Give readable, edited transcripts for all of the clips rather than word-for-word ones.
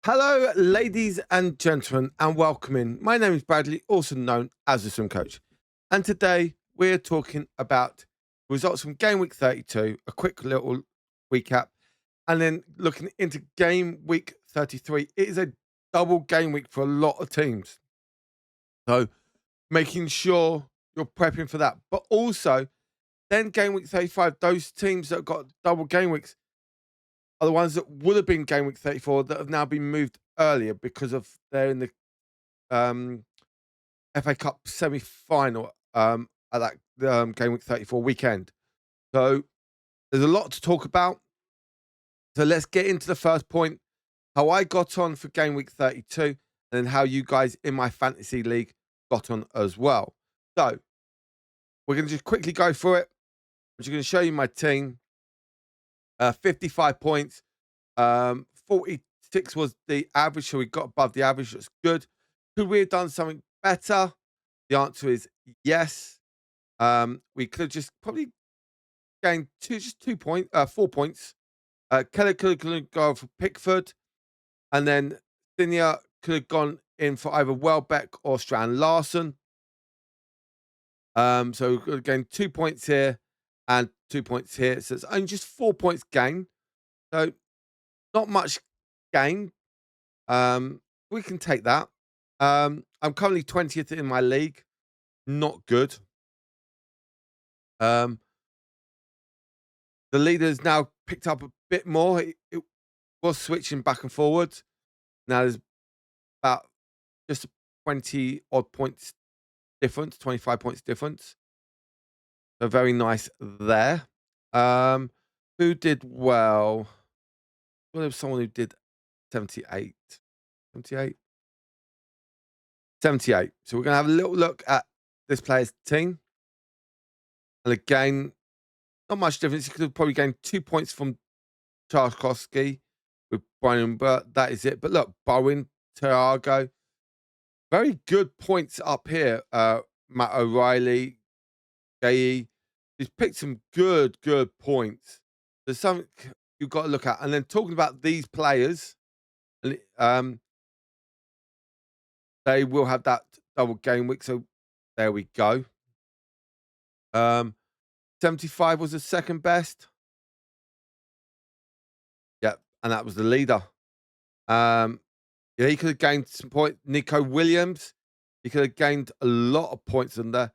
Hello, ladies and gentlemen, and welcome in. My name is Bradley, also known as the Swim Coach. And today we're talking about results from Game Week 32, a quick little recap, and then looking into Game Week 33. It is a double game week for a lot of teams. So making sure you're prepping for that. But also, then Game Week 35, those teams that got double game weeks are the ones that would have been Game Week 34 that have now been moved earlier because of they're in the um, FA Cup semi-final at that Game Week 34 weekend. So there's a lot to talk about. So let's get into the first point, how I got on for Game Week 32, and then how you guys in my fantasy league got on as well. So we're going to just quickly go through it. I'm just going to show you my team. 55 points. 46 was the average, so we got above the average. That's good. Could we have done something better? The answer is yes. We could have just probably gained 4 points. Keller could have gone for Pickford, and then Sinia could have gone in for either Welbeck or Strand Larson. So we could have gained 2 points here and 2 points here. So it's only just 4 points gain. So not much gain. We can take that. I'm currently 20th in my league. Not good. The leader's now picked up a bit more. It was switching back and forwards. Now there's about just 20 odd points difference, 25 points difference. So very nice there. Who did well? Well, there was someone who did 78. 78? 78. So we're going to have a little look at this player's team. And again, not much difference. You could have probably gained 2 points from Tarkowski with Brian, but that is it. But look, Bowen, Thiago, very good points up here. Matt O'Reilly, Gay, he's picked some good points. There's something you've got to look at. And then talking about these players, they will have that double game week. So there we go. 75 was the second best. Yep, and that was the leader. Yeah, he could have gained some points. Nico Williams, he could have gained a lot of points in there.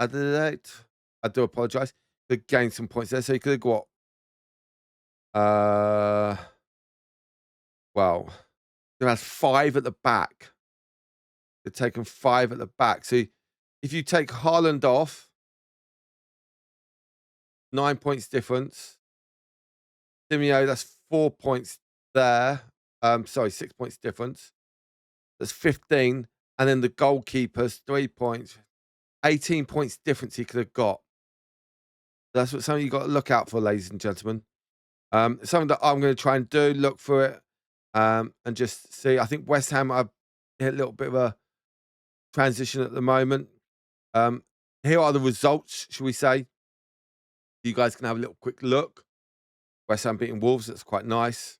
Adelaide, I do apologize. Could have gained some points there, so he could have got well, he has 5 at the back. They've taken 5 at the back. So if you take Haaland off, 9 points difference. Simeo, that's 4 points there. Sorry, 6 points difference. That's 15. And then the goalkeepers, 3 points. 18 points difference he could have got. That's what something you got to look out for, ladies and gentlemen. Something that I'm going to try and do, look for it, and just see. I think West Ham are hit a little bit of a transition at the moment. Here are the results, shall we say? You guys can have a little quick look. West Ham beating Wolves, that's quite nice.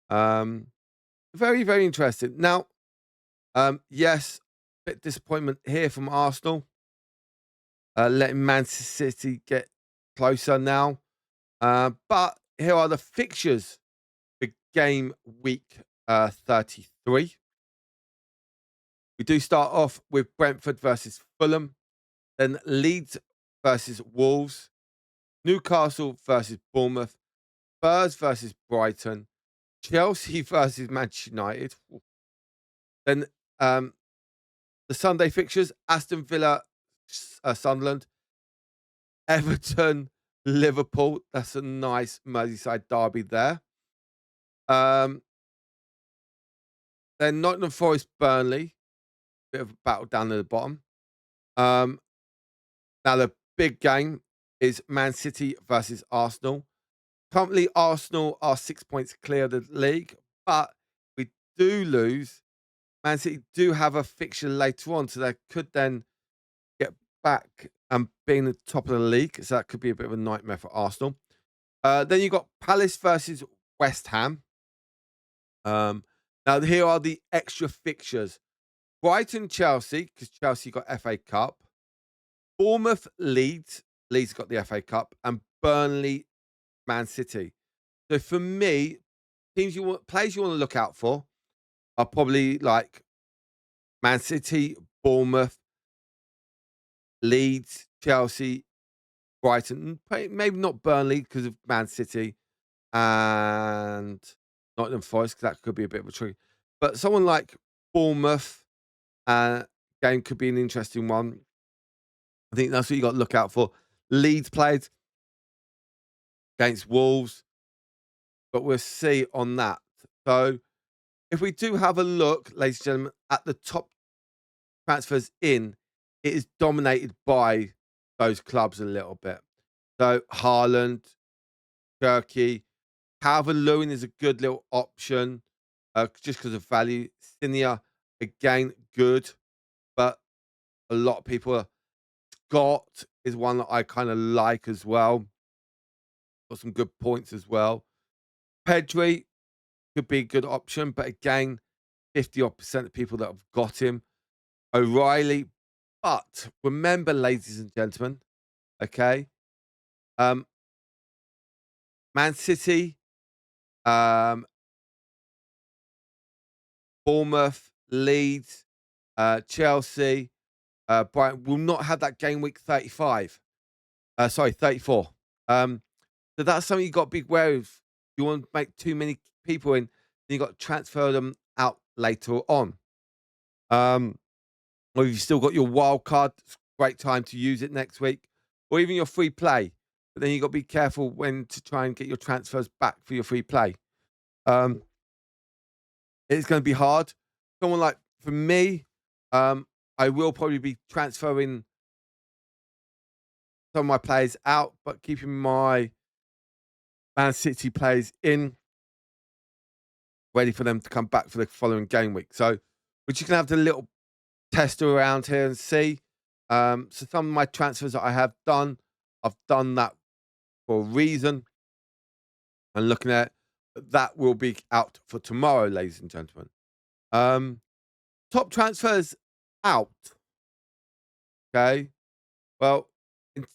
Very interesting. Now, yes, bit disappointment here from Arsenal. Letting Man City get closer now. But here are the fixtures for game week 33. We do start off with Brentford versus Fulham, then Leeds versus Wolves, Newcastle versus Bournemouth, Spurs versus Brighton, Chelsea versus Manchester United. Then the Sunday fixtures: Aston Villa, Sunderland, Everton, Liverpool. That's a nice Merseyside derby there. Then Nottingham Forest, Burnley. Bit of a battle down at the bottom. Now the big game is Man City versus Arsenal. Currently, Arsenal are 6 points clear of the league, but we do lose. Man City do have a fixture later on, so they could then get back and be in the top of the league. So that could be a bit of a nightmare for Arsenal. Then you've got Palace versus West Ham. Um, Now here are the extra fixtures: Brighton, Chelsea, because Chelsea got FA Cup. Bournemouth, Leeds. Leeds got the FA Cup, and Burnley, Man City. So for me, players you want to look out for are probably like Man City, Bournemouth, Leeds, Chelsea, Brighton. Maybe not Burnley because of Man City and Nottingham Forest, 'cause that could be a bit of a trick. But someone like Bournemouth game could be an interesting one. I think that's what you got to look out for. Leeds played against Wolves, but we'll see on that. So if we do have a look, ladies and gentlemen, at the top transfers in, it is dominated by those clubs a little bit. So Haaland, Turkey, Calvin Lewin is a good little option just because of value. Sinia, again, good, but a lot of people are. Scott is one that I kind of like as well. Got some good points as well. Pedri could be a good option, but again, 50 odd percent of people that have got him. O'Reilly, but remember, ladies and gentlemen, okay, um, Man City, um, Bournemouth, Leeds, Chelsea, Brighton will not have that game week 35. Sorry, 34. So that's something you got to be aware of. You want to make too many people in, then you got to transfer them out later on. Or if you've still got your wild card, it's a great time to use it next week, or even your free play. But then you got to be careful when to try and get your transfers back for your free play. Um, it's going to be hard. Someone like for me, I will probably be transferring some of my players out, but keeping my Man City players in, ready for them to come back for the following game week. So we're just gonna have the little tester around here and see. So some of my transfers that I have done, I've done that for a reason. And looking at that will be out for tomorrow, ladies and gentlemen. Um, Top transfers out. Okay. Well, in-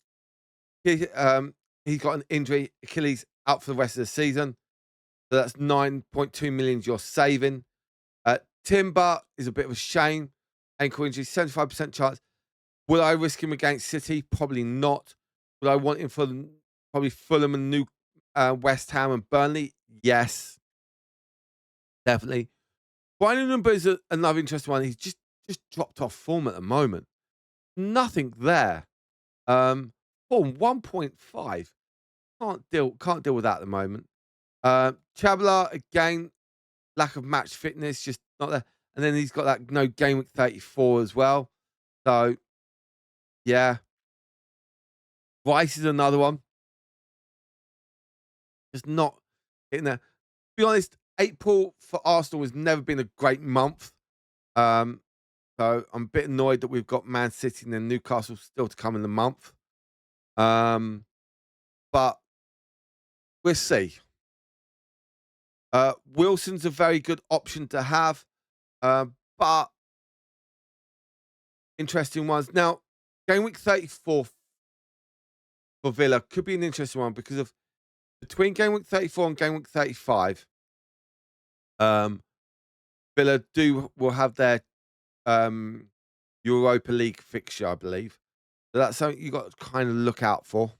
he's got an injury, Achilles out for the rest of the season. So that's 9.2 million you're saving. Timber is a bit of a shame. Ankle injury, 75% chance. Will I risk him against City? Probably not. Would I want him for probably Fulham and West Ham and Burnley? Yes, definitely. Brian Number is another interesting one. He's just dropped off form at the moment. Nothing there. Form 1.5. Can't deal with that at the moment. Chabla again, lack of match fitness, just not there. And then he's got that no game week 34 as well. So yeah, Rice is another one. Just not hitting there. To be honest, April for Arsenal has never been a great month. Um, so I'm a bit annoyed that we've got Man City and then Newcastle still to come in the month. But we'll see. Wilson's a very good option to have, but interesting ones. Now, game week 34 for Villa could be an interesting one because of between game week 34 and game week 35. Villa will have their um, Europa League fixture, I believe. So that's something you got to kind of look out for.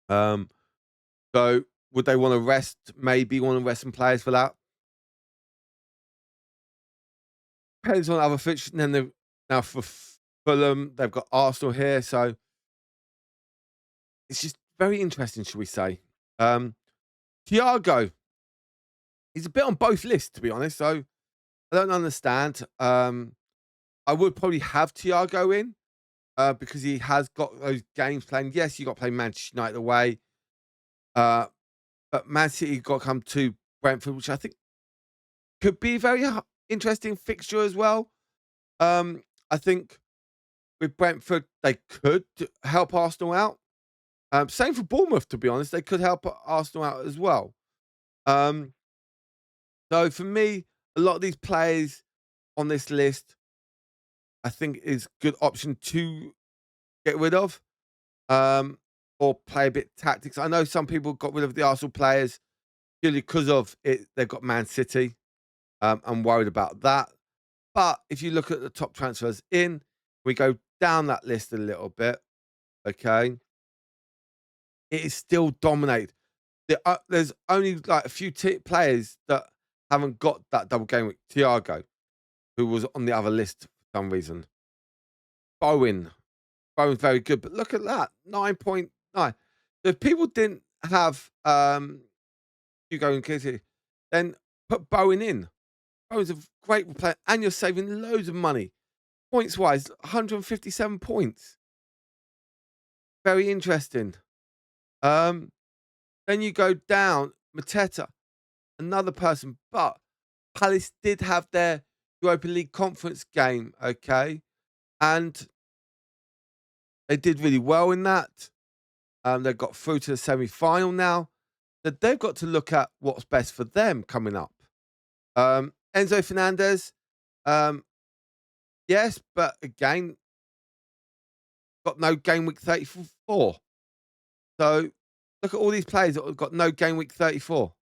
So would they want to rest? Maybe want to rest some players for that. Depends on other fixtures. And then now for Fulham, they've got Arsenal here, so it's just very interesting, shall we say? Thiago, he's a bit on both lists, to be honest. So I don't understand. I would probably have Thiago in because he has got those games playing. Yes, you got to play Manchester United away, but Man City got to come to Brentford, which I think could be a very interesting fixture as well. I think with Brentford, they could help Arsenal out. Same for Bournemouth, to be honest. They could help Arsenal out as well. So for me, a lot of these players on this list, I think is good option to get rid of, um, or play a bit tactics. I know some people got rid of the Arsenal players purely because of it. They've got Man City. I'm worried about that. But if you look at the top transfers in, we go down that list a little bit. Okay, it is still dominated. There's only like a few players that haven't got that double game week. Thiago, who was on the other list for some reason. Bowen, Bowen's very good, but look at that, 9.9. So if people didn't have Hugo and Kitty, then put Bowen in. Bowen's a great player, and you're saving loads of money. Points wise, 157 points. Very interesting. Um, then you go down, Mateta, another person, but Palace did have their Europa League conference game, okay, and they did really well in that. They got through to the semi-final now. That they've got to look at what's best for them coming up. Enzo Fernandez, um, yes, but again, got no game week 34. So look at all these players that have got no game week 34.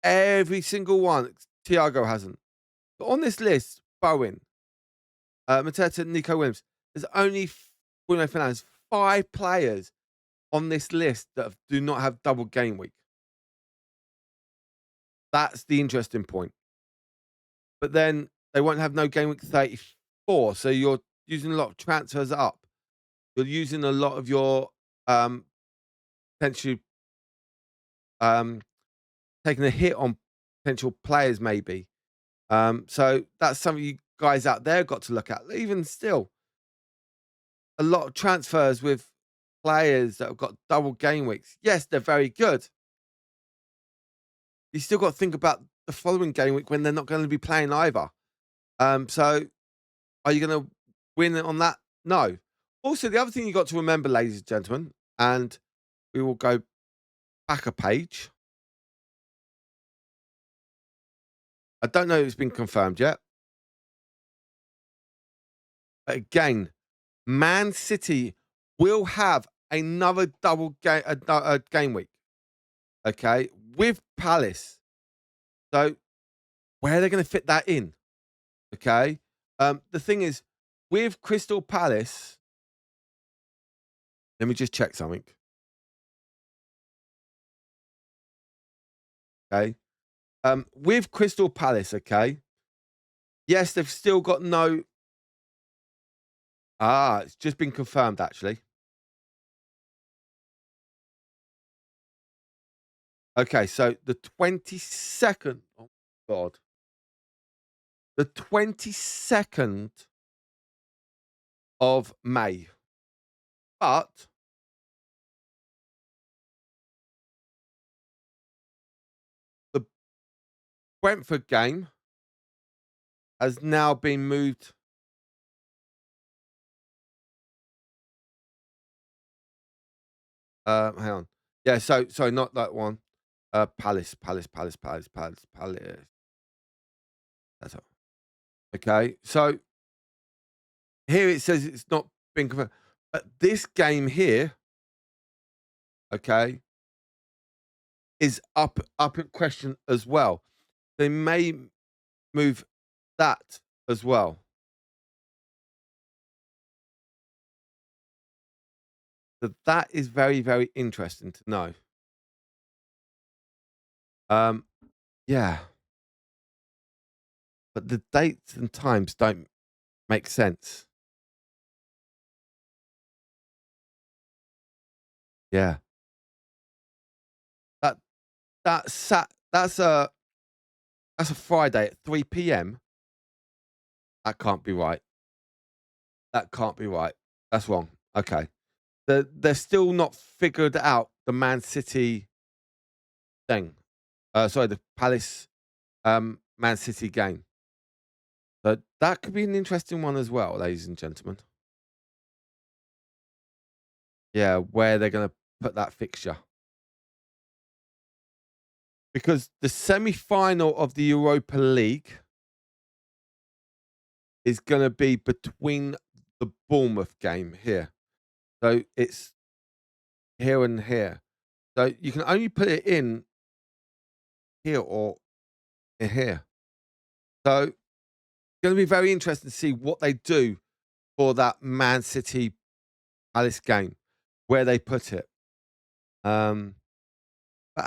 Every single one. Thiago hasn't. But on this list, Bowen, Mateta, Nico Williams, there's only Bruno Fernandes, 5 players on this list that do not have double game week. That's the interesting point. But then they won't have no game week 34. So you're using a lot of transfers up. You're using a lot of your potentially taking a hit on potential players, maybe. So that's something you guys out there got to look at. Even still, a lot of transfers with players that have got double game weeks. Yes, they're very good. You still got to think about the following game week when they're not going to be playing either. So are you going to win on that? No. Also, the other thing you got to remember, ladies and gentlemen, and we will go back a page. I don't know if it's been confirmed yet. But again, Man City will have another double game week, okay, with Palace. So where are they going to fit that in? Okay. The thing is, with Crystal Palace, let me just check something. Okay. With Crystal Palace, okay. Yes, they've still got no. It's just been confirmed actually. Okay, so the 22nd. Oh God. The 22nd of May. But the Brentford game has now been moved. Hang on. Yeah, so sorry, not that one. Palace. That's all. Okay, so here it says it's not been confirmed, but this game here, okay, is up in question as well. They may move that as well. So that is very, very interesting to know. Um, yeah, but the dates and times don't make sense. Yeah, that that's a Friday at 3 p.m. That can't be right. That can't be right. That's wrong. Okay. They're still not figured out the Man City thing. Sorry, the Palace Man City game. So that could be an interesting one as well, ladies and gentlemen. Yeah, where they're going to put that fixture. because the semi-final of the Europa League is going to be between the Bournemouth game here. So it's here and here. So you can only put it in here or in here. So it's going to be very interesting to see what they do for that Man City Palace game, where they put it. But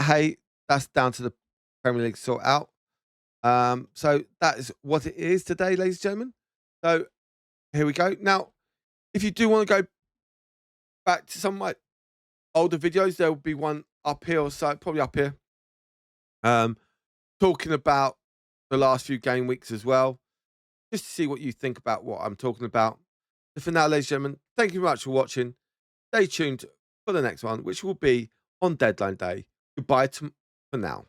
hey, that's down to the Premier League to sort out. So that is what it is today, ladies and gentlemen. So here we go. Now, if you do want to go back to some of my older videos, there will be one up here or so, probably up here. Talking about the last few game weeks as well, just to see what you think about what I'm talking about. So for now, ladies and gentlemen, thank you very much for watching. Stay tuned for the next one, which will be on deadline day. Goodbye for now.